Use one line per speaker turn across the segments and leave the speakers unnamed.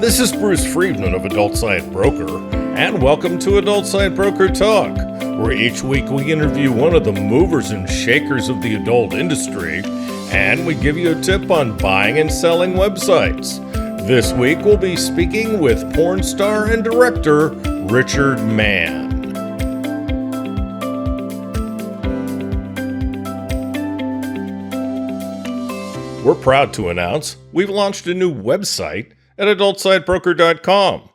This is Bruce Friedman of Adult Site Broker, and welcome to Adult Site Broker Talk, where each week we interview one of the movers and shakers of the adult industry, and we give you a tip on buying and selling websites. This week we'll be speaking with porn star and director Richard Mann. We're proud to announce we've launched a new website at adultsitebroker.com.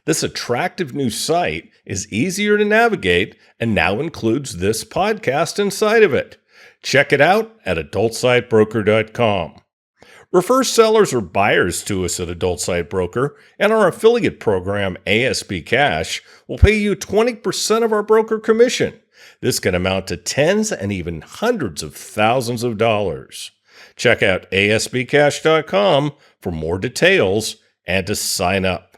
This attractive new site is easier to navigate and now includes this podcast inside of it. Check it out at adultsitebroker.com. Refer sellers or buyers to us at Adult Site Broker, and our affiliate program, ASB Cash, will pay you 20% of our broker commission. This can amount to tens and even hundreds of thousands of dollars. Check out asbcash.com for more details and to sign up.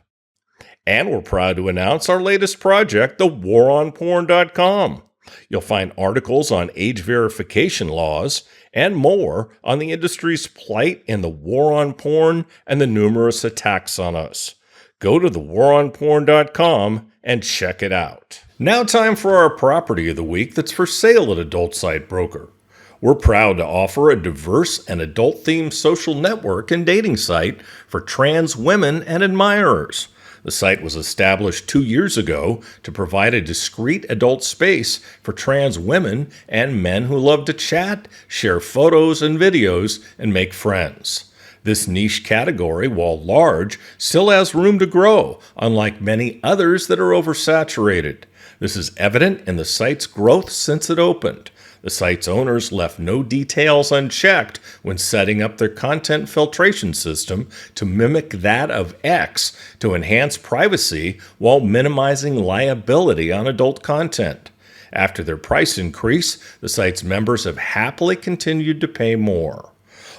And we're proud to announce our latest project, thewaronporn.com. You'll find articles on age verification laws and more on the industry's plight in the war on porn and the numerous attacks on us. Go to thewaronporn.com and check it out. Now time for our property of the week that's for sale at Adult Site Broker. We're proud to offer a diverse and adult-themed social network and dating site for trans women and admirers. The site was established 2 years ago to provide a discreet adult space for trans women and men who love to chat, share photos and videos, and make friends. This niche category, while large, still has room to grow, unlike many others that are oversaturated. This is evident in the site's growth since it opened. The site's owners left no details unchecked when setting up their content filtration system to mimic that of X to enhance privacy while minimizing liability on adult content. After their price increase, the site's members have happily continued to pay more.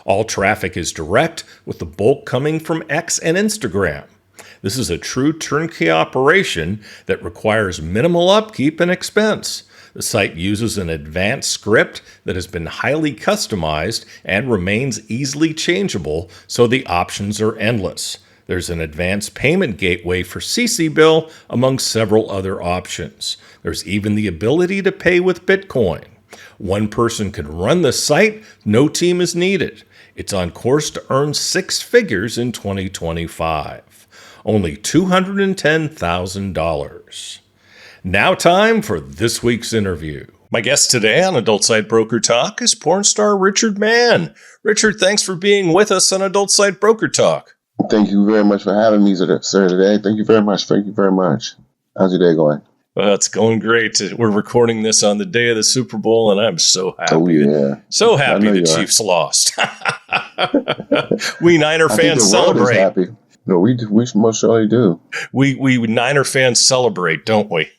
All traffic is direct, with the bulk coming from X and Instagram. This is a true turnkey operation that requires minimal upkeep and expense. The site uses an advanced script that has been highly customized and remains easily changeable, so the options are endless. There's an advanced payment gateway for CC Bill, among several other options. There's even the ability to pay with Bitcoin. One person can run the site, no team is needed. It's on course to earn six figures in 2025. Only $210,000. Now time for this week's interview. My guest today on Adult Site Broker Talk is porn star Richard Mann. Richard, thanks for being with us on Adult Site Broker Talk.
Thank you very much for having me, sir, today. Thank you very much. Thank you very much. How's your day going?
Well, it's going great. We're recording this on the day of the Super Bowl, and I'm so happy.
Oh, yeah.
So happy the Chiefs lost. We Niner fans celebrate.
Happy. No, we most surely do.
We Niner fans celebrate, don't we?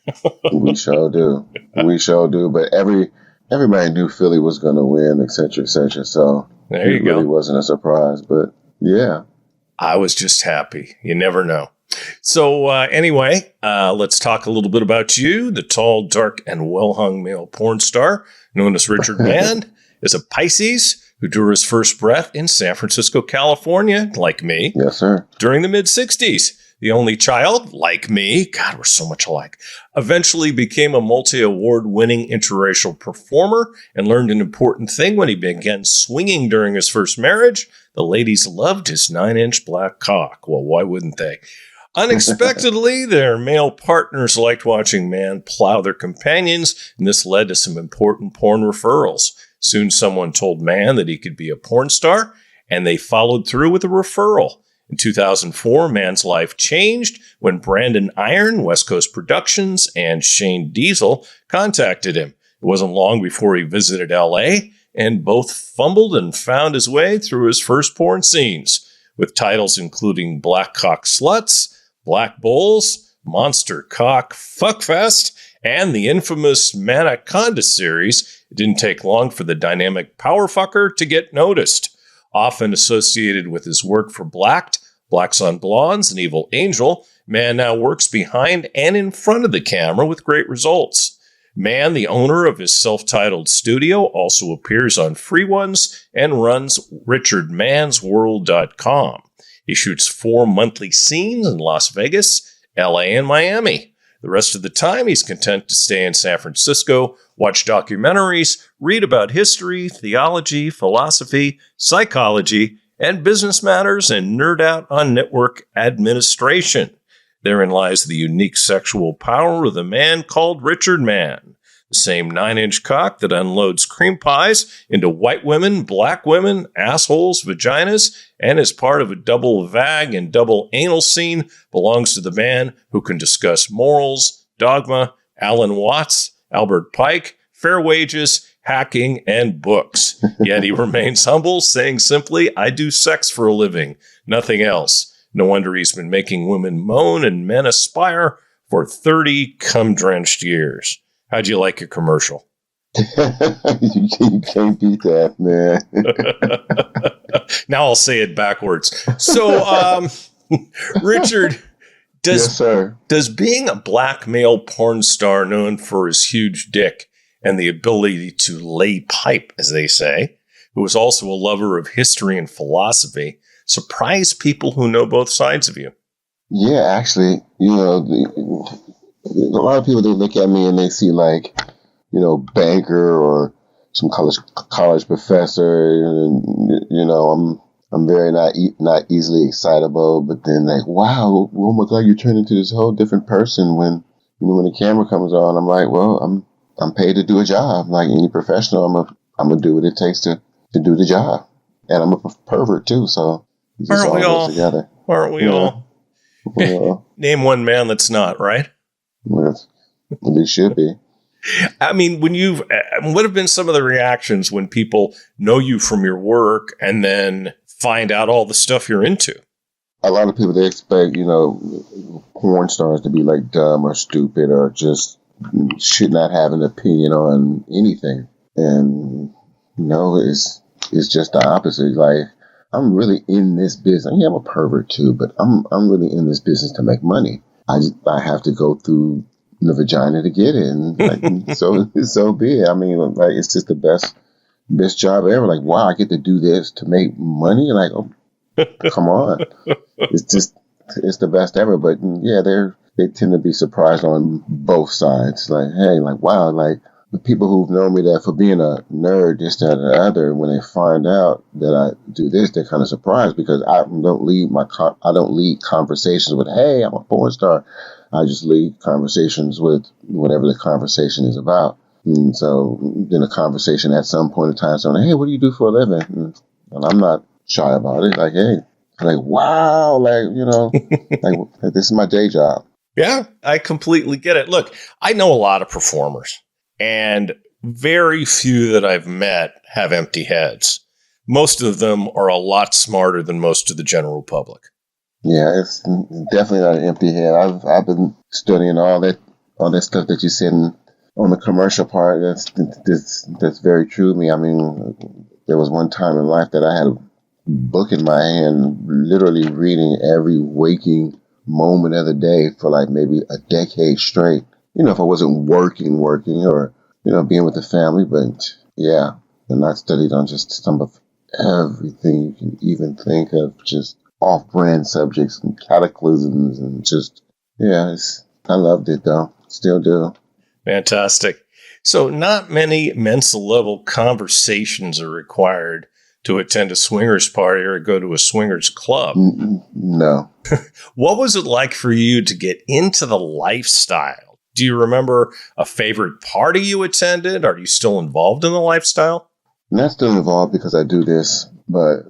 We sure do. We sure do. But everybody knew Philly was going to win, et cetera, et cetera. So
there you go.
It really wasn't a surprise, but yeah.
I was just happy. You never know. So anyway, let's talk a little bit about you. The tall, dark, and well-hung male porn star known as Richard Mann is a Pisces who drew his first breath in San Francisco, California, like me.
Yes, sir.
During the mid-'60s. The only child, like me, God, we're so much alike, eventually became a multi-award-winning interracial performer and learned an important thing when he began swinging during his first marriage. The ladies loved his 9-inch black cock. Well, why wouldn't they? Unexpectedly, their male partners liked watching Mann plow their companions, and this led to some important porn referrals. Soon someone told Mann that he could be a porn star, and they followed through with a referral. In 2004, Mann's life changed when Brandon Iron, West Coast Productions, and Shane Diesel contacted him. It wasn't long before he visited L.A., and both fumbled and found his way through his first porn scenes, with titles including Black Cock Sluts, Black Bulls, Monster Cock Fuckfest, and the infamous Manaconda series. It didn't take long for the dynamic power fucker to get noticed. Often associated with his work for Blacked, Blacks on Blondes, and Evil Angel, Mann now works behind and in front of the camera with great results. Mann, the owner of his self-titled studio, also appears on free ones and runs richardmannsworld.com. He shoots 4 monthly scenes in Las Vegas, LA, and Miami. The rest of the time, he's content to stay in San Francisco, watch documentaries, read about history, theology, philosophy, psychology, and business matters, and nerd out on network administration. Therein lies the unique sexual power of the man called Richard Mann, the same 9-inch cock that unloads cream pies into white women, black women, assholes, vaginas, and is part of a double vag and double anal scene belongs to the man who can discuss morals, dogma, Alan Watts, Albert Pike, fair wages, hacking, and books. Yet he remains humble, saying simply, "I do sex for a living, nothing else." No wonder he's been making women moan and men aspire for 30 cum-drenched years. How'd you like your commercial?
You can't beat that, man.
Now I'll say it backwards. So, Richard,
Yes, sir.
does being a black male porn star known for his huge dick and the ability to lay pipe, as they say, who is also a lover of history and philosophy, surprise people who know both sides of you?
Yeah, actually, a lot of people, they look at me and they see like, banker or some college professor, and I'm very not easily excitable. But then like, wow, oh my God, you turn into this whole different person when the camera comes on. I'm like, well, I'm paid to do a job like any professional. I'm gonna do what it takes to do the job, and I'm a pervert too. So it just all goes together.
Aren't we all?
Well,
Name one man that's not, right?
well, they should be.
I mean, what have been some of the reactions when people know you from your work and then find out all the stuff you're into?
A lot of people, they expect, porn stars to be like dumb or stupid or just should not have an opinion on anything. And it's just the opposite. Like, I'm really in this business. Yeah, I'm a pervert too, but I'm really in this business to make money. I have to go through the vagina to get it, and so be it. I mean, like, it's just the best job ever. Like, wow, I get to do this to make money. Like, oh, come on, it's the best ever. But yeah, they tend to be surprised on both sides. Like, hey, like, wow, like the people who've known me that for being a nerd, this, that, and the other, when they find out that I do this, they're kind of surprised because I don't lead conversations with, hey, I'm a porn star. I just lead conversations with whatever the conversation is about. And so then a conversation at some point in time saying, hey, what do you do for a living? And I'm not shy about it. Like, hey, like, wow, like, like this is my day job.
Yeah, I completely get it. Look, I know a lot of performers, and very few that I've met have empty heads. Most of them are a lot smarter than most of the general public.
Yeah, it's definitely not an empty head. I've been studying all that stuff that you said on the commercial part. That's very true to me. I mean, there was one time in life that I had a book in my hand, literally reading every waking moment of the day for like maybe a decade straight. If I wasn't working or being with the family, but yeah, and I studied on just some of everything you can even think of, just off-brand subjects and cataclysms, and just, yeah, I loved it though. Still do.
Fantastic. So not many mental level conversations are required to attend a swingers party or go to a swingers club.
No.
What was it like for you to get into the lifestyle? Do you remember a favorite party you attended? Are you still involved in the lifestyle?
Not still involved because I do this, but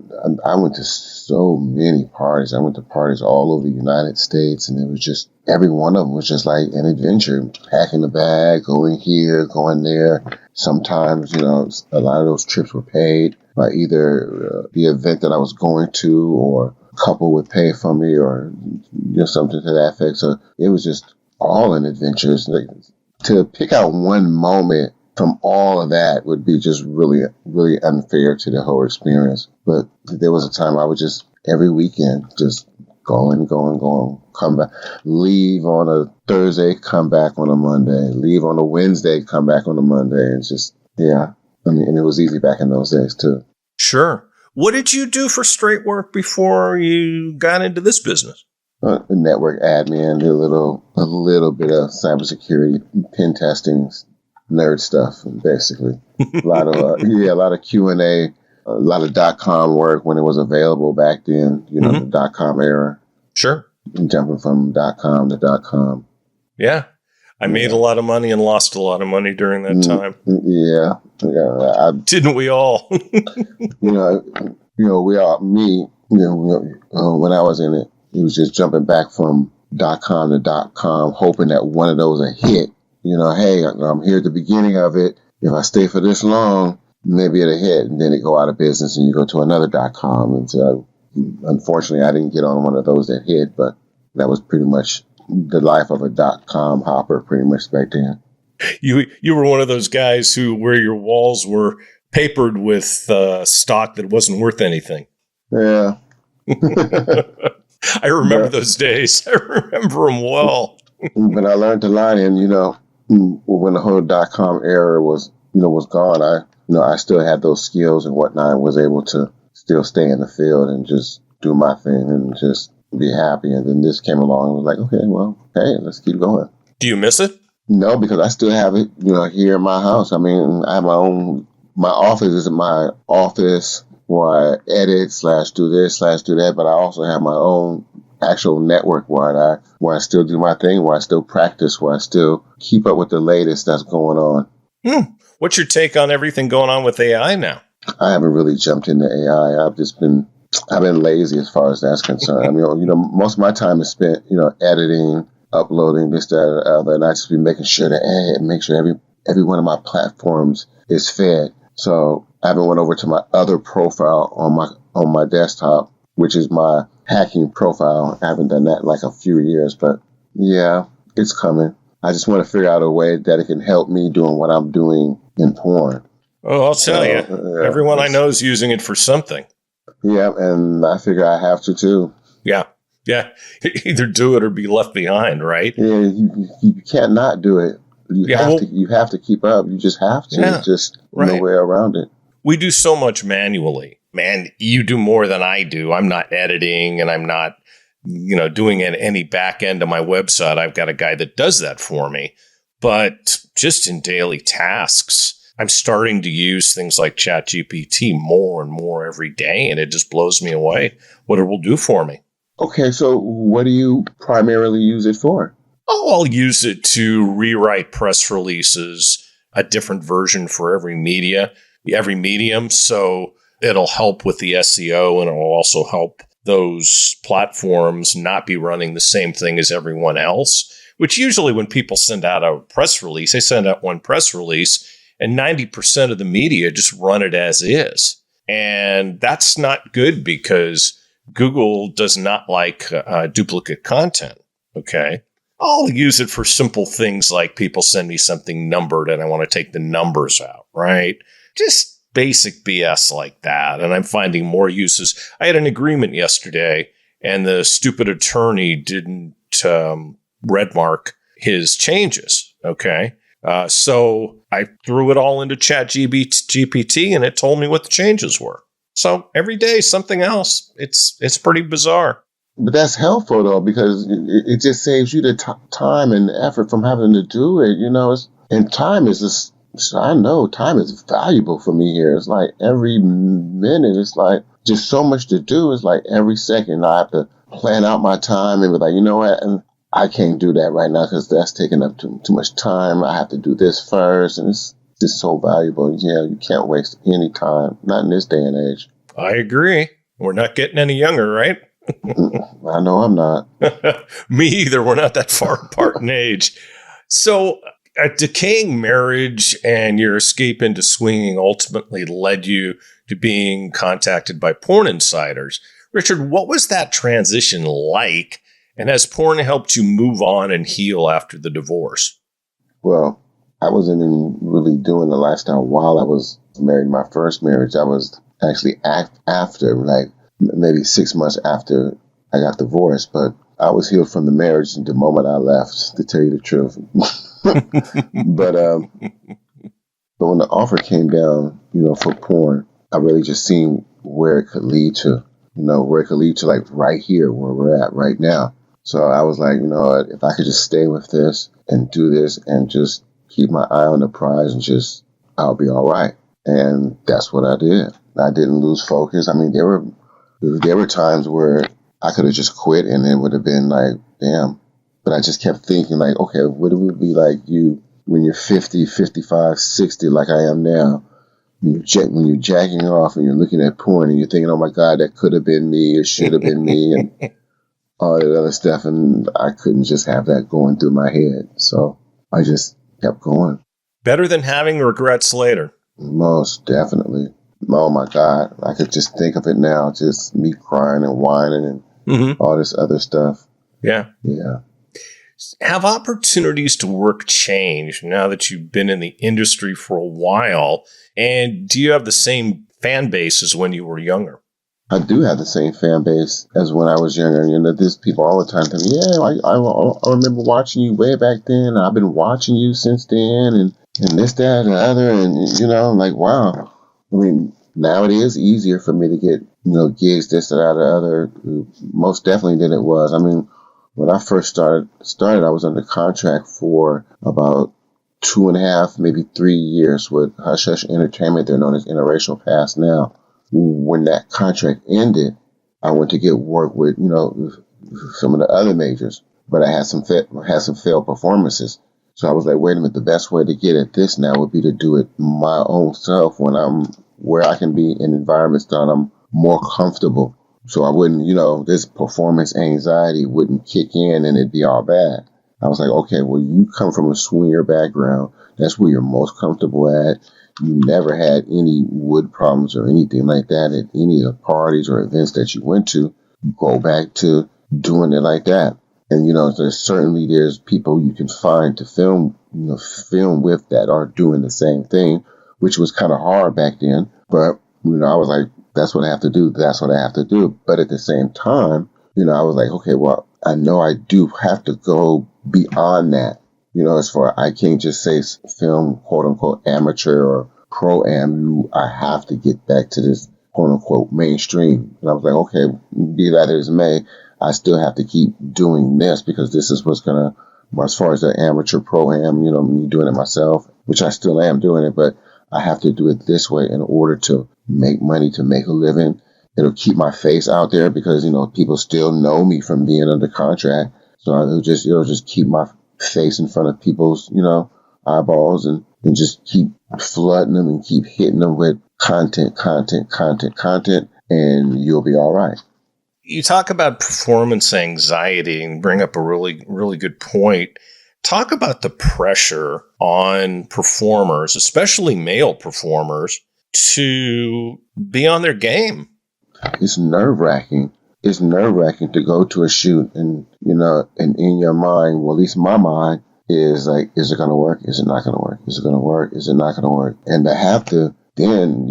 I went to so many parties. I went to parties all over the United States, and it was just, every one of them was just like an adventure. Packing a bag, going here, going there. Sometimes, a lot of those trips were paid by either the event that I was going to, or a couple would pay for me, or something to that effect. So it was just all an adventure. Like, to pick out one moment from all of that would be just really, really unfair to the whole experience. But there was a time I would just, every weekend, just going, come back, leave on a Thursday, come back on a Monday, leave on a Wednesday, come back on a Monday. It's just, yeah. I mean, and it was easy back in those days too.
Sure. What did you do for straight work before you got into this business?
Network admin, did a little bit of cybersecurity, pen testing, nerd stuff, basically. A lot of Q&A, a lot of .com work when it was available back then. The .com era.
Sure.
Jumping from .com to .com.
Yeah. I made a lot of money and lost a lot of money during that time.
Yeah.
Didn't we all?
We all, me, when I was in it, it was just jumping back from .com to .com, hoping that one of those a hit. Hey, I'm here at the beginning of it. If I stay for this long, maybe it'll hit. And then it go out of business and you go to another .com. And so, unfortunately, I didn't get on one of those that hit, but that was pretty much the life of a .com hopper pretty much back then.
You were one of those guys where your walls were papered with stock that wasn't worth anything.
Yeah.
I remember those days. I remember them well.
But I learned to line in, when the whole .com era was gone, I still had those skills and whatnot and was able to still stay in the field and just do my thing and just be happy. And then this came along and was like, okay, well, hey, let's keep going.
Do you miss it?
No, because I still have it, here in my house. I mean, I have my office is my office where I edit / do this / do that. But I also have my own actual network where I still do my thing, where I still practice, where I still keep up with the latest that's going on.
What's your take on everything going on with AI now?
I haven't really jumped into AI. I've been lazy as far as that's concerned. I mean, most of my time is spent, editing, uploading this, that, or the other, and I just be making sure every one of my platforms is fed. So I haven't went over to my other profile on my desktop, which is my hacking profile. I haven't done that in like a few years, but yeah, it's coming. I just want to figure out a way that it can help me doing what I'm doing in porn.
Oh, I'll tell you. Everyone I know is using it for something.
Yeah, and I figure I have to too.
Yeah. Either do it or be left behind, right?
Yeah, you can't not do it. You have to keep up. You just have to.
Yeah,
just no way around it.
We do so much manually. Man, you do more than I do. I'm not editing and I'm not, doing any back end of my website. I've got a guy that does that for me. But just in daily tasks, I'm starting to use things like ChatGPT more and more every day, and it just blows me away what it will do for me.
Okay, so what do you primarily use it for?
Oh, I'll use it to rewrite press releases, a different version for every medium. So it'll help with the SEO, and it'll also help those platforms not be running the same thing as everyone else, which usually when people send out a press release, they send out one press release and 90% of the media just run it as is. And that's not good because Google does not like duplicate content. Okay. I'll use it for simple things like people send me something numbered and I want to take the numbers out, right? Just basic BS like that. And I'm finding more uses. I had an agreement yesterday and the stupid attorney didn't red mark his changes. Okay. So I threw it all into ChatGPT and it told me what the changes were. So every day, something else. It's pretty bizarre.
But that's helpful, though, because it just saves you the time and effort from having to do it, and time is just, I know time is valuable for me here. It's like every minute, it's like just so much to do. It's like every second I have to plan out my time and be like, you know what? And I can't do that right now because that's taking up too much time. I have to do this first. And it's just so valuable. Yeah, you can't waste any time. Not in this day and age.
I agree. We're not getting any younger, right?
I know I'm not.
Me either. We're not that far apart in age. So a decaying marriage and your escape into swinging ultimately led you to being contacted by porn insiders. Richard, what was that transition like? And has porn helped you move on and heal after the divorce?
Well, I wasn't even really doing the lifestyle while I was married. My first marriage, I was actually after, like maybe 6 months after I got divorced, but I was healed from the marriage the moment I left, to tell you the truth. but when the offer came down, for porn, I really just seen where it could lead to, where it could lead to, like right here where we're at right now. So I was like, if I could just stay with this and do this and just keep my eye on the prize and I'll be all right. And that's what I did. I didn't lose focus. I mean, there were times where I could have just quit and it would have been like, damn. But I just kept thinking like, okay, what it would be like you when you're 50, 55, 60, like I am now. When you're jacking off and you're looking at porn and you're thinking, oh my God, that could have been me, it should have been me, and all that other stuff. And I couldn't just have that going through my head. So I just kept going.
Better than having regrets later.
Most definitely. Oh my God. I could just think of it now. Just me crying and whining and all this other stuff.
Yeah.
Yeah.
Have opportunities to work changed now that you've been in the industry for a while? And do you have the same fan base as when you were younger?
I do have the same fan base as when I was younger. There's people all the time telling me, yeah, I remember watching you way back then. I've been watching you since then and this, that, and the other. And, I'm like, wow. I mean, now it is easier for me to get, gigs, this, that, and the other, most definitely than it was. I mean, when I first started, I was under contract for about 2.5, maybe 3 years with Hush Hush Entertainment. They're known as Interracial Past now. When that contract ended, I went to get work with, some of the other majors, but I had some failed performances. So I was like, wait a minute, the best way to get at this now would be to do it my own self where I can be in environments that I'm more comfortable. So I wouldn't, this performance anxiety wouldn't kick in and it'd be all bad. I was like, okay, well, you come from a swinger background. That's where you're most comfortable at. You never had any wood problems or anything like that at any of the parties or events that you went to. Go back to doing it like that. And, there's people you can find to film with that are doing the same thing, which was kind of hard back then. But, I was like, that's what I have to do. That's what I have to do. But at the same time, I was like, okay, well, I know I do have to go beyond that. As far I can't just say film, quote unquote, amateur or pro-am. I have to get back to this, quote unquote, mainstream. And I was like, okay, be that as may, I still have to keep doing this because this is what's going to, as far as the amateur pro-am, me doing it myself, which I still am doing it, but I have to do it this way in order to make money, to make a living. It'll keep my face out there because, people still know me from being under contract. So it'll just keep my face in front of people's, eyeballs and just keep flooding them and keep hitting them with content, and you'll be all right.
You talk about performance anxiety and bring up a really, really good point. Talk about the pressure on performers, especially male performers, to be on their game.
It's nerve-wracking. It's nerve-wracking to go to a shoot and, and in your mind, well, at least my mind is like, is it going to work? Is it not going to work? Is it going to work? Is it not going to work? And to have to then,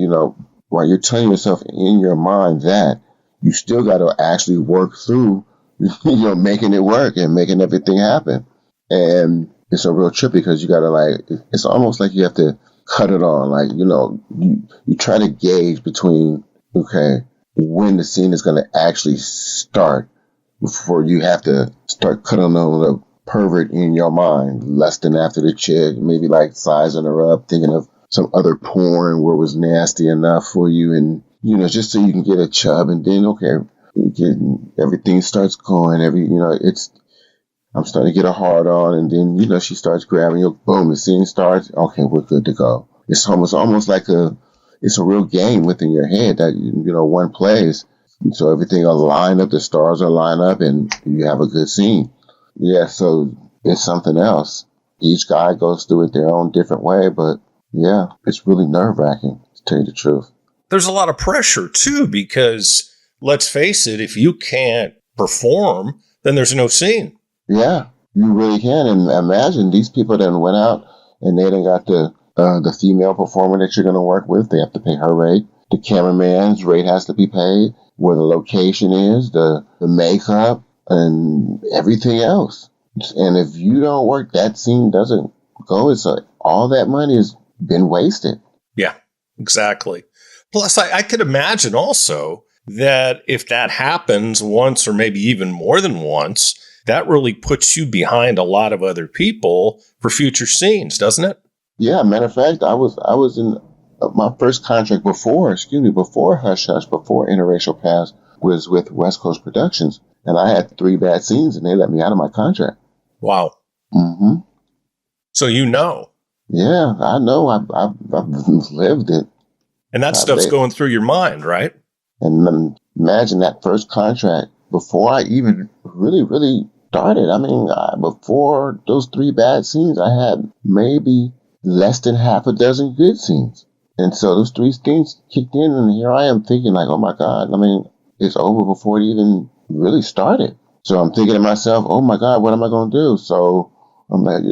while you're telling yourself in your mind that, you still got to actually work through, making it work and making everything happen. And it's a real trip because you got to it's almost like you have to cut it on. Like, you try to gauge between, okay, when the scene is going to actually start before you have to start cutting on the pervert in your mind, lusting after the chick, maybe like sizing her up, thinking of some other porn where it was nasty enough for you and, just so you can get a chub and then, okay, everything starts going, I'm starting to get a hard on and then, she starts grabbing you, boom, the scene starts, okay, we're good to go. It's almost like it's a real game within your head that, one plays. And so everything will line up, the stars will line up and you have a good scene. Yeah, so it's something else. Each guy goes through it their own different way, but yeah, it's really nerve-wracking, to tell you the truth.
There's a lot of pressure, too, because let's face it, if you can't perform, then there's no scene.
Yeah, you really can. And imagine these people that went out and they done got the female performer that you're going to work with. They have to pay her rate. The cameraman's rate has to be paid. where the location is, the makeup, and everything else. And if you don't work, that scene doesn't go. It's like all that money has been wasted.
Yeah, exactly. Plus, I could imagine also that if that happens once or maybe even more than once, that really puts you behind a lot of other people for future scenes, doesn't it?
Yeah, matter of fact, I was in my first contract before Hush Hush, before Interracial Pass, was with West Coast Productions, and I had 3 bad scenes, and they let me out of my contract.
Wow.
Mm-hmm.
So you know.
Yeah, I know. I've lived it.
And that stuff's going through your mind, right?
And imagine that first contract before I even really started. I mean, before those 3 bad scenes, I had maybe less than half a dozen good scenes. And so those 3 scenes kicked in, and here I am thinking like, oh my God, I mean, it's over before it even really started. So I'm thinking to myself, oh my God, what am I going to do? So I'm like,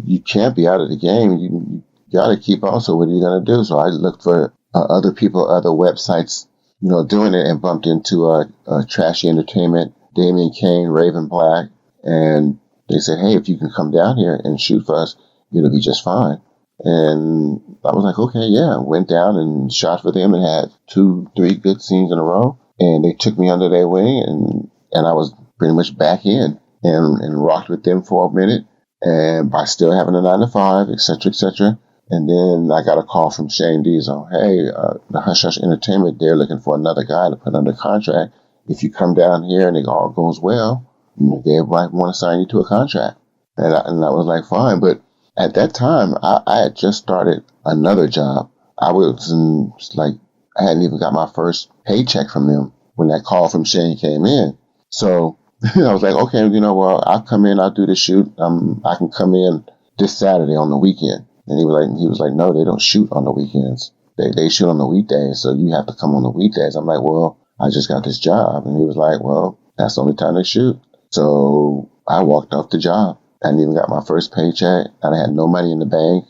you can't be out of the game. You got to keep on. So what are you going to do? So I looked for other people, other websites, doing it, and bumped into Trashy Entertainment, Damian Kane, Raven Black. And they said, hey, if you can come down here and shoot for us, it'll be just fine. And I was like, okay, yeah. Went down and shot for them and had 2-3 good scenes in a row. And they took me under their wing, and I was pretty much back in and rocked with them for a minute. And by still having a 9 to 5, et cetera. And then I got a call from Shane Diesel. Hey, the Hush Hush Entertainment, they're looking for another guy to put under contract. If you come down here and it all goes well, they might want to sign you to a contract. And I was like, fine. But at that time, I had just started another job. I hadn't even got my first paycheck from them when that call from Shane came in. So I was like, okay, well, I'll come in, I'll do the shoot. I can come in this Saturday on the weekend. And he was like, no, they don't shoot on the weekends. They shoot on the weekdays, so you have to come on the weekdays. I'm like, well, I just got this job. And he was like, well, that's the only time they shoot. So I walked off the job. I hadn't even got my first paycheck. I had no money in the bank.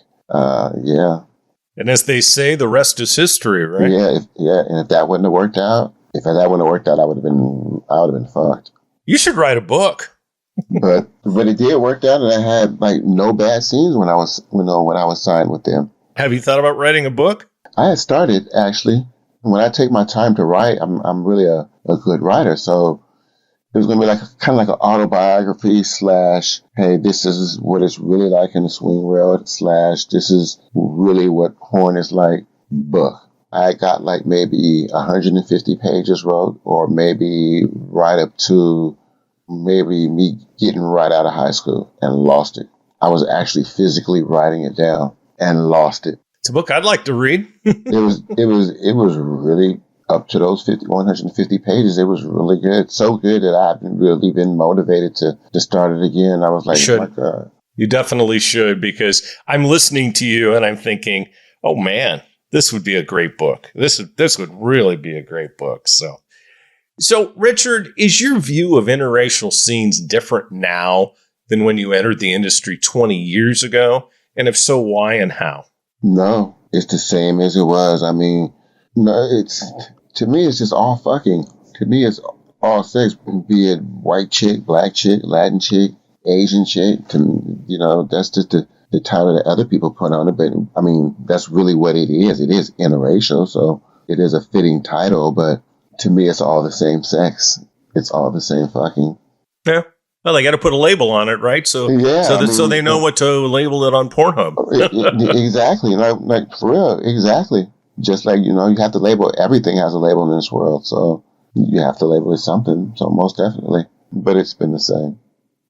Yeah.
And as they say, the rest is history, right?
Yeah. And if that wouldn't have worked out, I would have been fucked.
You should write a book.
but it did work out, and I had like no bad scenes when I was signed with them.
Have you thought about writing a book?
I had started, actually. When I take my time to write, I'm really a good writer. So it was going to be kind of like an autobiography / hey, this is what it's really like in the swing world / this is really what porn is like book. I got like maybe 150 pages wrote, or maybe right up to maybe me getting right out of high school, and lost it. I was actually physically writing it down and lost it.
It's a book I'd like to read.
It was really up to those 150 pages. It was really good. So good that I've really been motivated to start it again. I was like, oh my God.
You definitely should, because I'm listening to you and I'm thinking, oh man, this would be a great book. This would really be a great book. So, Richard, is your view of interracial scenes different now than when you entered the industry 20 years ago? And if so, why and how?
No, it's the same as it was. I mean, no, to me, it's just all fucking. To me, it's all sex, be it white chick, black chick, Latin chick, Asian chick. That's just the title that other people put on it. But, I mean, that's really what it is. It is interracial, so it is a fitting title, but to me, it's all the same sex. It's all the same fucking.
Yeah. Well, they got to put a label on it, right? So they know what to label it on Pornhub.
Exactly. Like for real. Exactly. Just like, you have to label, everything has a label in this world. So you have to label it something. So most definitely. But it's been the same.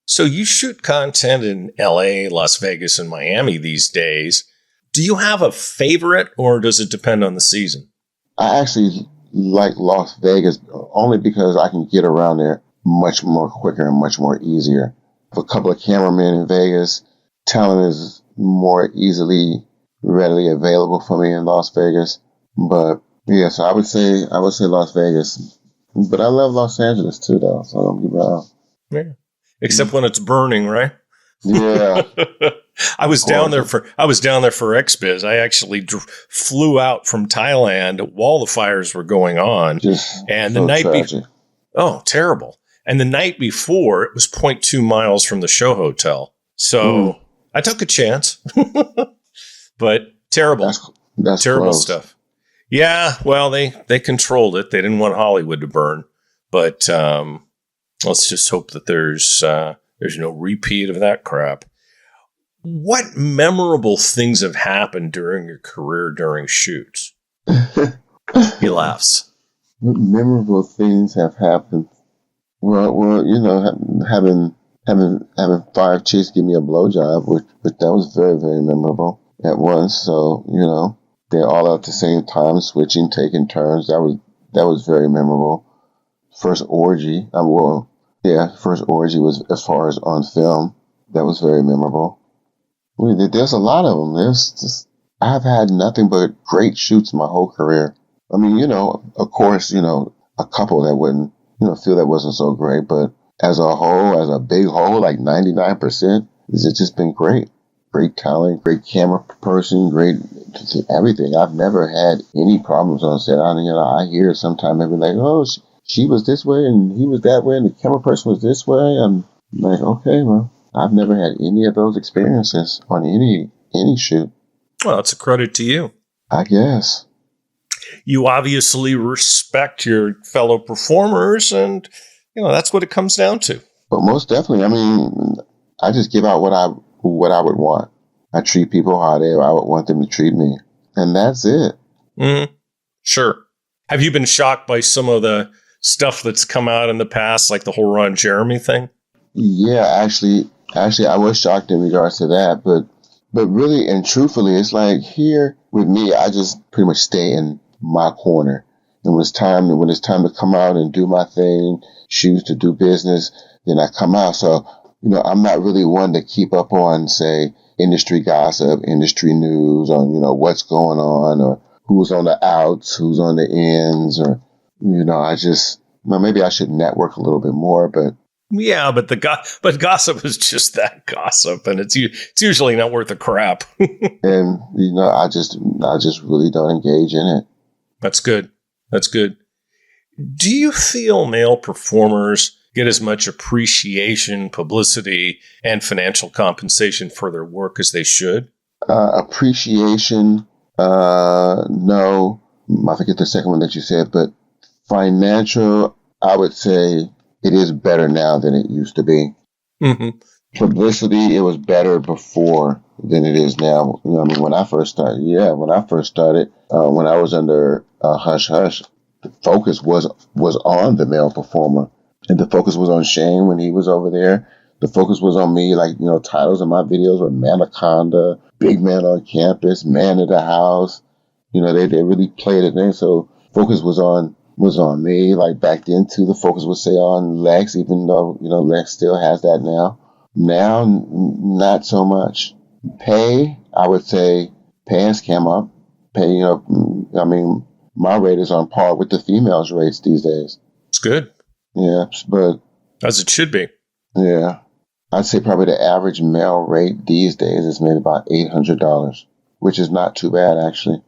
So you shoot content in LA, Las Vegas, and Miami these days. Do you have a favorite, or does it depend on the season?
I actually like Las Vegas only because I can get around there much more quicker and much more easier. For a couple of cameramen in Vegas, talent is more easily, readily available for me in Las Vegas. But yeah, so I would say Las Vegas. But I love Los Angeles too, though. So don't get me wrong.
Yeah. Except when it's burning, right?
Yeah.
I was down there
Gorgeous.
for XBiz. I actually flew out from Thailand while the fires were going on,
Just
and the
so
night
tragic.
oh, terrible. And the night before, it was 0.2 miles from the show hotel. So
Mm,
I took a chance, but terrible,
that's
terrible
close.
stuff. Yeah, well, they controlled it. They didn't want Hollywood to burn, but let's just hope that there's no repeat of that crap. What memorable things have happened during your career during shoots? He laughs.
What memorable things have happened? Well, having 5 chicks give me a blowjob, which that was very, very memorable at once. So, they're all at the same time, switching, taking turns. That was very memorable. First orgy, first orgy was, as far as on film, that was very memorable. There's a lot of them. I've had nothing but great shoots my whole career. I mean, of course, a couple that wouldn't, feel that wasn't so great, but as a whole, as a big whole, like 99%, it's just been great. Great talent, great camera person, great everything. I've never had any problems on set. I hear sometimes maybe like, oh, she was this way and he was that way and the camera person was this way. I'm like, okay, well, I've never had any of those experiences on any shoot.
Well, it's a credit to you.
I guess.
You obviously respect your fellow performers, and that's what it comes down to.
But most definitely, I mean, I just give out what I would want. I treat people how I would want them to treat me, and that's it.
Mm-hmm. Sure. Have you been shocked by some of the stuff that's come out in the past, like the whole Ron Jeremy thing?
Yeah, actually, I was shocked in regards to that, but really and truthfully, it's like here with me, I just pretty much stay in my corner. And when it's time to come out and do my thing, choose to do business, then I come out. So, I'm not really one to keep up on, say, industry gossip, industry news on, what's going on or who's on the outs, who's on the ends, or, maybe I should network a little bit more, but.
Yeah, but gossip is just that gossip, and it's usually not worth a crap.
And I just really don't engage in it.
That's good. That's good. Do you feel male performers get as much appreciation, publicity, and financial compensation for their work as they should?
Appreciation, no. I forget the second one that you said, but financial, I would say it is better now than it used to be.
Mm-hmm.
Publicity, it was better before than it is now. When I first started, when I was under Hush Hush, the focus was on the male performer. And the focus was on Shane when he was over there. The focus was on me, like, titles of my videos were Manaconda, Big Man on Campus, Man of the House. They really played it there. So focus was on me. Like back then too, the focus would say on Lex, even though, Lex still has that now. Now, not so much. Pay, I would say, pay has come up. Pay, my rate is on par with the females' rates these days.
It's good.
Yeah, but.
As it should be.
Yeah. I'd say probably the average male rate these days is maybe about $800, which is not too bad, actually.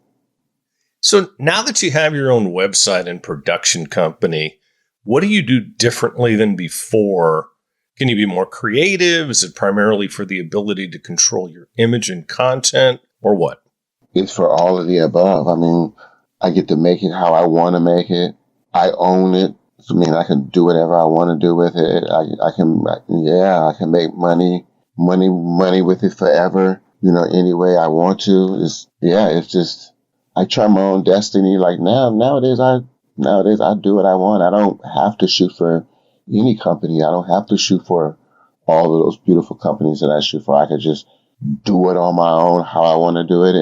So now that you have your own website and production company, what do you do differently than before? Can you be more creative? Is it primarily for the ability to control your image and content, or what?
It's for all of the above. I mean, I get to make it how I want to make it. I own it. I can do whatever I want to do with it. I can make money with it forever. Any way I want to. It's just, I try my own destiny. Like nowadays I do what I want. I don't have to shoot for any company. I don't have to shoot for all of those beautiful companies that I shoot for. I could just do it on my own, how I want to do it,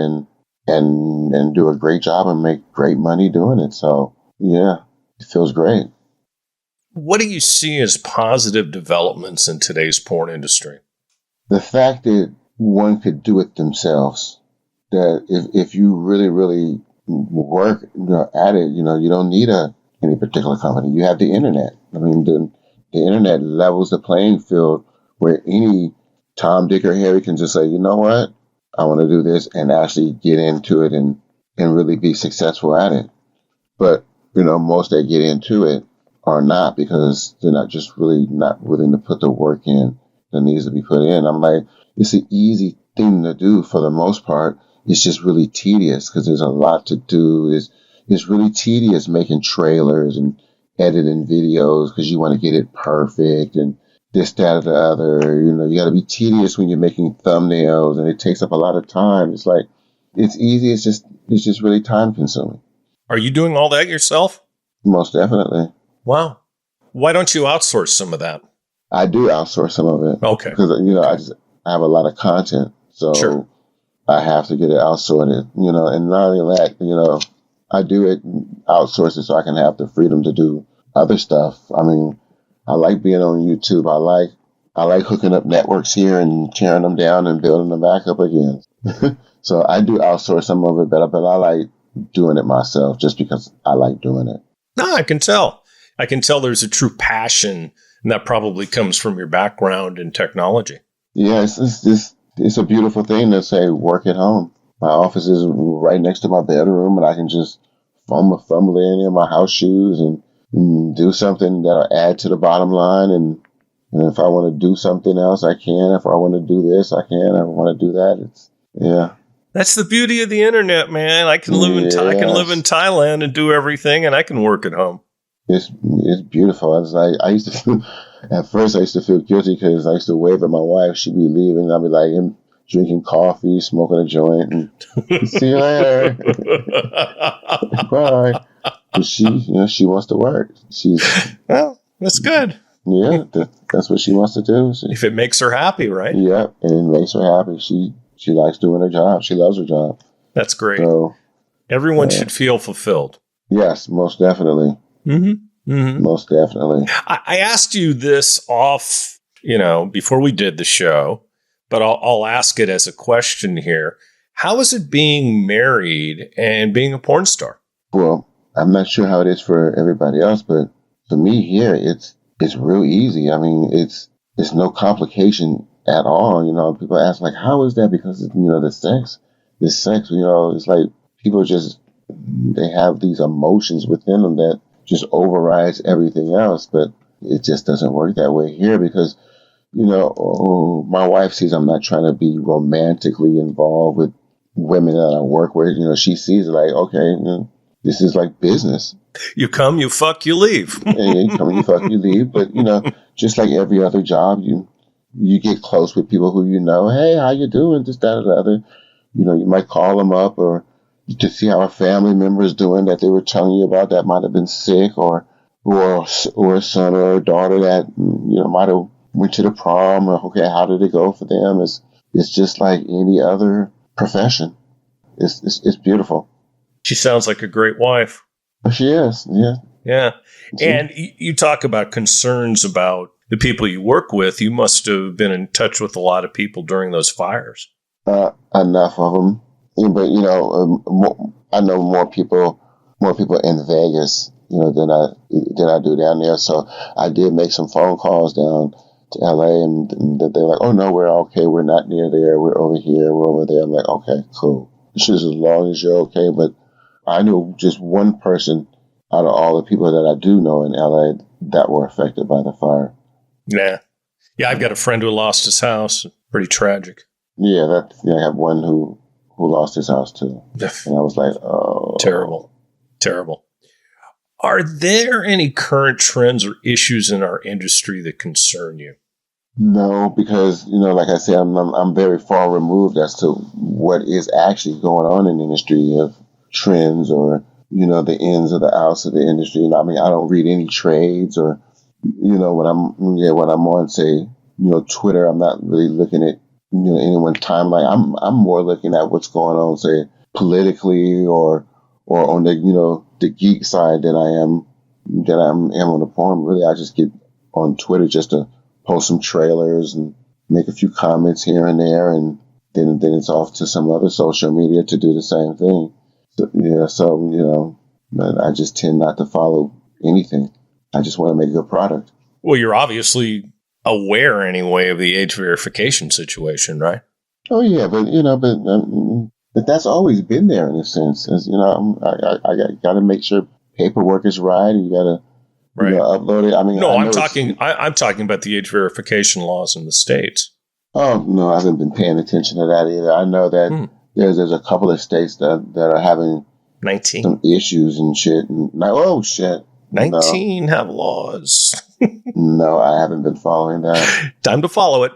and do a great job and make great money doing it. So yeah, it feels great.
What do you see as positive developments in today's porn industry?
The fact that one could do it themselves. That if you really, really work at it, you don't need any particular company. You have the internet. I mean, the internet levels the playing field where any Tom, Dick, or Harry can just say, you know what, I want to do this and actually get into it and really be successful at it. But, most that get into it are not, because they're not willing to put the work in that needs to be put in. I'm like, it's an easy thing to do for the most part. It's just really tedious because there's a lot to do. It's really tedious making trailers and editing videos because you want to get it perfect and this, that, or the other. You got to be tedious when you're making thumbnails, and it takes up a lot of time. It's like, it's easy. It's just really time consuming.
Are you doing all that yourself?
Most definitely.
Wow. Why don't you outsource some of that?
I do outsource some of it.
Okay.
Because, I have a lot of content. So
Sure.
I have to get it outsourced, and not only that, I do it, outsource it so I can have the freedom to do other stuff. I mean, I like being on YouTube. I like hooking up networks here and tearing them down and building them back up again. So I do outsource some of it, but I like doing it myself just because I like doing it.
No, I can tell. I can tell there's a true passion, and that probably comes from your background in technology.
Yeah, it's a beautiful thing to say work at home. My office is right next to my bedroom, and I can just fumble in my house shoes and do something that'll add to the bottom line. And if I want to do something else, I can. If I want to do this, I can. If I want to do that,
That's the beauty of the internet, man. I can live in Thailand and do everything, and I can work at home.
It's beautiful. I used to at first I used to feel guilty because I used to wave at my wife. She'd be leaving, and I'd be like, I'm drinking coffee, smoking a joint, and see you later. Bye. But she wants to work.
Well, that's good.
Yeah, that's what she wants to do.
If it makes her happy, right?
Yeah, and it makes her happy. She likes doing her job. She loves her job.
That's great.
So
everyone should feel fulfilled.
Yes, most definitely.
Mm-hmm. Mm-hmm.
Most definitely.
I asked you this off, before we did the show, but I'll ask it as a question here. How is it being married and being a porn star?
Well, I'm not sure how it is for everybody else, but for me here, it's real easy. I mean, it's no complication at all. People ask like, how is that? Because the sex, it's like people they have these emotions within them that just overrides everything else. But it just doesn't work that way here because, my wife sees I'm not trying to be romantically involved with women that I work with. She sees it like, okay, this is like business.
You come, you fuck, you leave.
You come, you fuck, you leave. But, just like every other job, you get close with people who hey, how you doing? This, that, or the other. You might call them up or to see how a family member is doing that they were telling you about that might have been sick or a son or a daughter that, might have went to the prom or, okay, how did it go for them? It's just like any other profession. It's beautiful.
She sounds like a great wife.
She is, yeah.
Yeah. And you talk about concerns about the people you work with. You must have been in touch with a lot of people during those fires.
Enough of them. But, I know more people in Vegas, than I do down there. So I did make some phone calls down to LA and they're like, oh no, we're okay. We're not near there. We're over here. We're over there. I'm like, okay, cool. Just as long as you're okay. But I knew just one person out of all the people that I do know in LA that were affected by the fire.
Yeah. Yeah, I've got a friend who lost his house. Pretty tragic.
Yeah, I have one who lost his house too. And I was like, oh.
Terrible. Are there any current trends or issues in our industry that concern you?
No, because, like I said, I'm very far removed as to what is actually going on in the industry of trends or, the ins or the outs of the industry. I mean, I don't read any trades or, when I'm on, say, Twitter, I'm not really looking at, anyone's timeline. I'm more looking at what's going on, say, politically or on the, the geek side than I am on the porn. Really, I just get on Twitter just to post some trailers and make a few comments here and there, and then it's off to some other social media to do the same thing. So I just tend not to follow anything. I just want to make a good product.
Well, you're obviously aware anyway of the age verification situation, right?
Oh yeah, but that's always been there in a sense. As you know, I got to make sure paperwork is right, and you got to
Right.
upload it. I mean,
No,
I
I'm
know
talking. I'm talking about the age verification laws in the states.
Oh no, I haven't been paying attention to that either. I know that there's a couple of states that are having
19.
some issues and shit. And like, oh shit,
19 have laws.
No, I haven't been following that.
Time to follow it.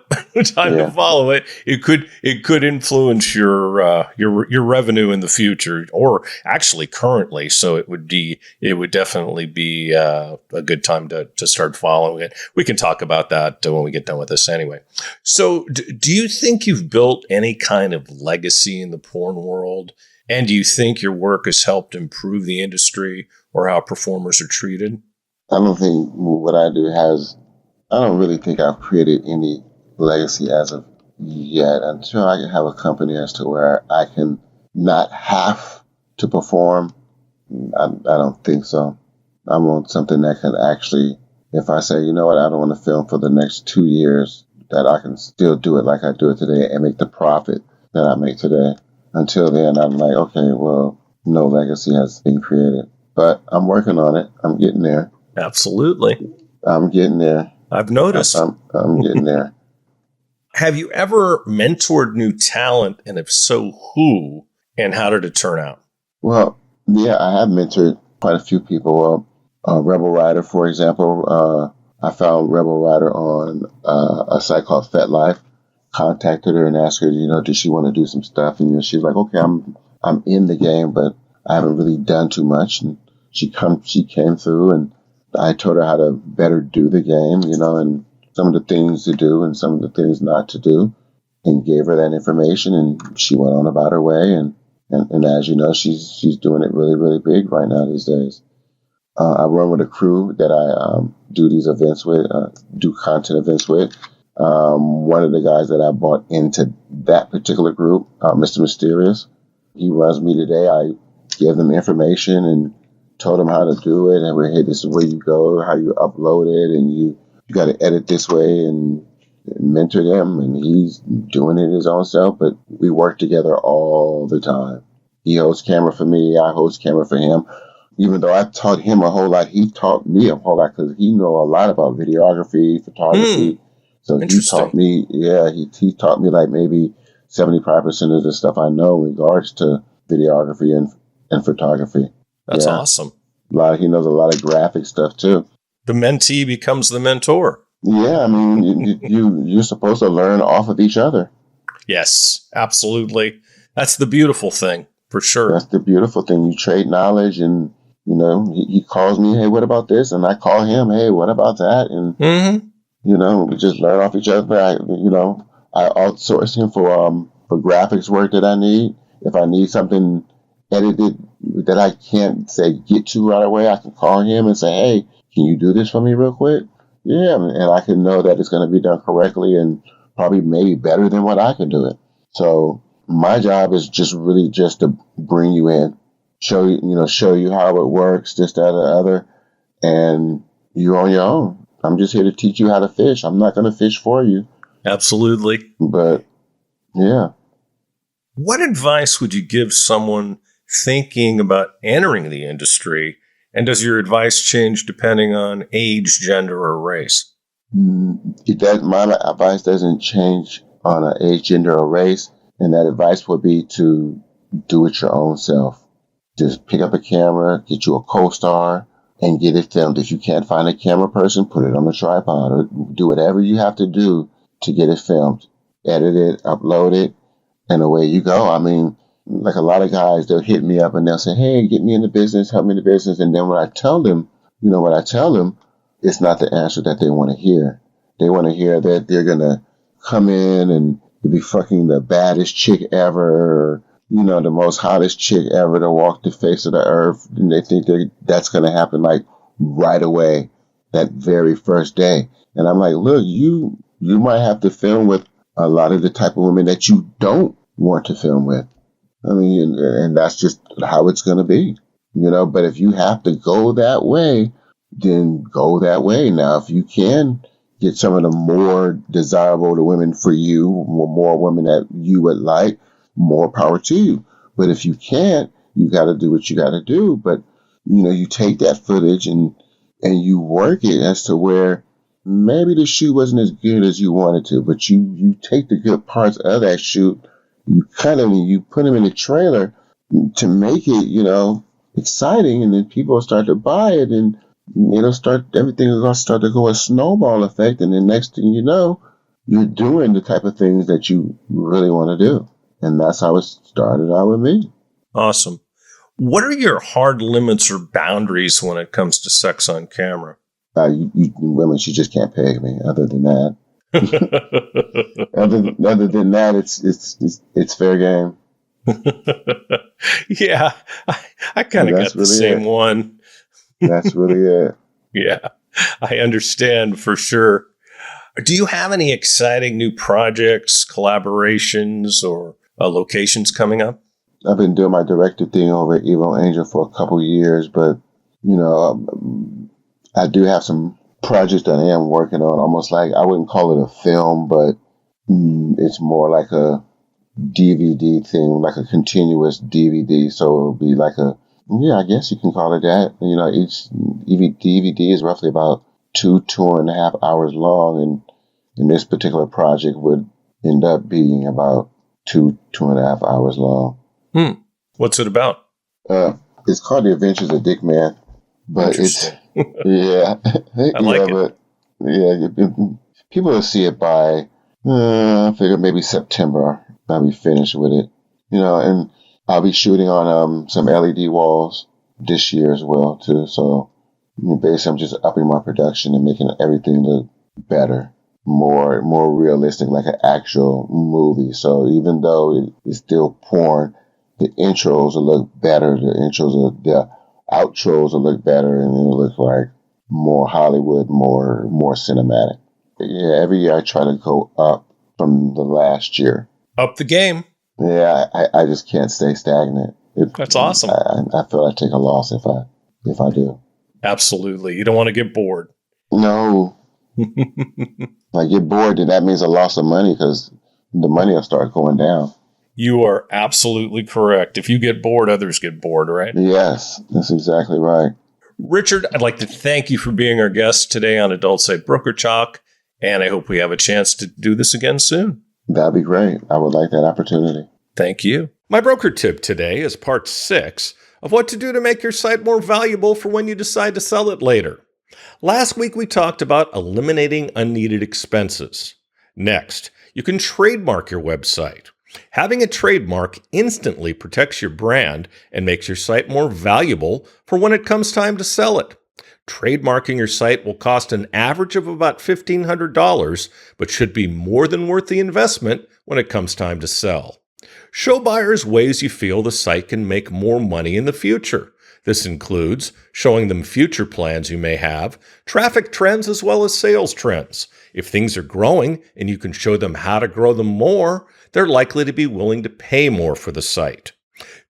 Time to follow it. It could influence your revenue in the future, or actually currently. So it would definitely be a good time to start following it. We can talk about that when we get done with this anyway. So do you think you've built any kind of legacy in the porn world? And do you think your work has helped improve the industry or how performers are treated?
I don't think what I do has. I don't really think I've created any legacy as of yet until I have a company as to where I can not have to perform. I don't think so. I want something that can actually, if I say, you know what, I don't want to film for the next 2 years, that I can still do it like I do it today and make the profit that I make today. Until then, I'm like, okay, well, no legacy has been created. But I'm working on it. I'm getting there.
Absolutely.
I'm getting there.
I've noticed.
I'm getting there.
Have you ever mentored new talent? And if so, who? And how did it turn out?
Well, yeah, I have mentored quite a few people. Rebel Rider, for example. I found Rebel Rider on a site called FetLife. Contacted her and asked her, does she want to do some stuff? And she's like, okay, I'm in the game, but I haven't really done too much. And she came through, and I told her how to better do the game, and some of the things to do and some of the things not to do, and gave her that information, and she went on about her way. And as you know, she's doing it really, really big right now these days. I run with a crew that I do these events with, do content events with. One of the guys that I brought into that particular group, Mr. Mysterious, he runs me today. I gave them information and told them how to do it, and hey, this is where you go, how you upload it, and you got to edit this way, and mentor them. And he's doing it his own self, but we work together all the time. He holds camera for me, I host camera for him. Even though I taught him a whole lot, he taught me a whole lot because he know a lot about videography, photography. So he taught me, he taught me like maybe 75% of the stuff I know in regards to videography and photography.
That's awesome.
He knows a lot of graphic stuff too.
The mentee becomes the mentor.
Yeah, I mean, you're supposed to learn off of each other.
Yes, absolutely. That's the beautiful thing, for sure.
That's the beautiful thing. You trade knowledge, and he calls me, hey, what about this? And I call him, hey, what about that? And we just learn off each other. I outsource him for graphics work that I need. If I need something edited that I can't say get to right away, I can call him and say, hey, can you do this for me real quick? Yeah, and I can know that it's going to be done correctly and probably maybe better than what I can do it. So my job is just really just to bring you in, show you how it works, this, that, or the other, and you're on your own. I'm just here to teach you how to fish. I'm not going to fish for you.
Absolutely.
But yeah.
What advice would you give someone thinking about entering the industry? And does your advice change depending on age, gender, or race?
My advice doesn't change on an age, gender, or race. And that advice would be to do it your own self. Just pick up a camera, get you a co-star, and get it filmed. If you can't find a camera person, put it on a tripod or do whatever you have to do to get it filmed. Edit it, upload it, and away you go. I mean, like a lot of guys, they'll hit me up and they'll say, hey, get me in the business, help me in the business. And then when I tell them, it's not the answer that they want to hear. They want to hear that they're going to come in and be fucking the baddest chick ever, or, the most hottest chick ever to walk the face of the earth. And they think that's going to happen like right away, that very first day. And I'm like, look, you might have to film with a lot of the type of women that you don't want to film with. I mean, and that's just how it's going to be, but if you have to go that way, then go that way. Now, if you can get some of the more desirable the women for you, more women that you would like, more power to you. But if you can't, you got to do what you got to do. But, you take that footage and you work it as to where maybe the shoot wasn't as good as you wanted to, but you take the good parts of that shoot, you cut them and you put them in the trailer to make it, exciting, and then people will start to buy it, and everything is going to start to go a snowball effect, and then next thing you know, you're doing the type of things that you really want to do. And that's how it started out with me.
Awesome. What are your hard limits or boundaries when it comes to sex on camera?
Women, she just can't peg me. Other than that, other than that, it's fair game.
Yeah, I kind of got the same one.
That's really it.
Yeah, I understand for sure. Do you have any exciting new projects, collaborations, or locations coming up?
I've been doing my director thing over at Evil Angel for a couple years, but, I do have some projects that I am working on, almost like, I wouldn't call it a film, but it's more like a DVD thing, like a continuous DVD. So it'll be like I guess you can call it that. Each DVD is roughly about 2.5 hours long. And this particular project would end up being about 2.5 hours long.
What's it about?
It's called The Adventures of Dick Man. But it's, yeah.
I like it.
But people will see it by, I figure maybe September. I'll be finished with it, and I'll be shooting on some LED walls this year as well too. So basically, I'm just upping my production and making everything look better, more realistic, like an actual movie. So even though it's still porn, the intros will look better. The outros will look better, and it'll look like more Hollywood, more cinematic. Yeah, every year I try to go up from the last year.
Up the game.
Yeah, I just can't stay stagnant.
That's awesome.
I feel I take a loss if I do.
Absolutely. You don't want to get bored.
No. I get bored, then that means a loss of money because the money will start going down.
You are absolutely correct. If you get bored, others get bored, right?
Yes, that's exactly right.
Richard, I'd like to thank you for being our guest today on Adult Site Broker Talk, and I hope we have a chance to do this again soon.
That'd be great. I would like that opportunity.
Thank you. My broker tip today is part 6 of what to do to make your site more valuable for when you decide to sell it later. Last week, we talked about eliminating unneeded expenses. Next, you can trademark your website. Having a trademark instantly protects your brand and makes your site more valuable for when it comes time to sell it. Trademarking your site will cost an average of about $1,500, but should be more than worth the investment when it comes time to sell. Show buyers ways you feel the site can make more money in the future. This includes showing them future plans you may have, traffic trends, as well as sales trends. If things are growing and you can show them how to grow them more, they're likely to be willing to pay more for the site.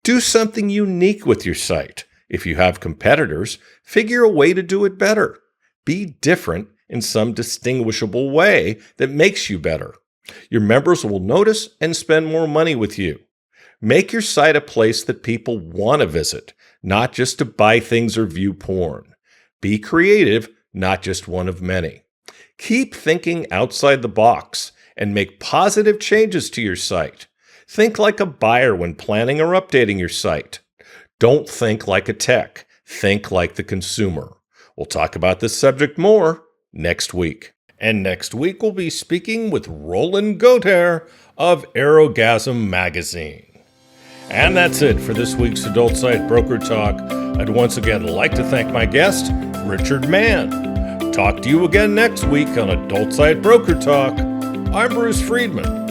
Do something unique with your site. If you have competitors, figure a way to do it better. Be different in some distinguishable way that makes you better. Your members will notice and spend more money with you. Make your site a place that people want to visit, not just to buy things or view porn. Be creative, not just one of many. Keep thinking outside the box and make positive changes to your site. Think like a buyer when planning or updating your site. Don't think like a tech. Think like the consumer. We'll talk about this subject more next week. And next week, we'll be speaking with Roland Gauthier of Aerogasm Magazine. And that's it for this week's Adult Site Broker Talk. I'd once again like to thank my guest, Richard Mann. Talk to you again next week on Adult Site Broker Talk. I'm Bruce Friedman.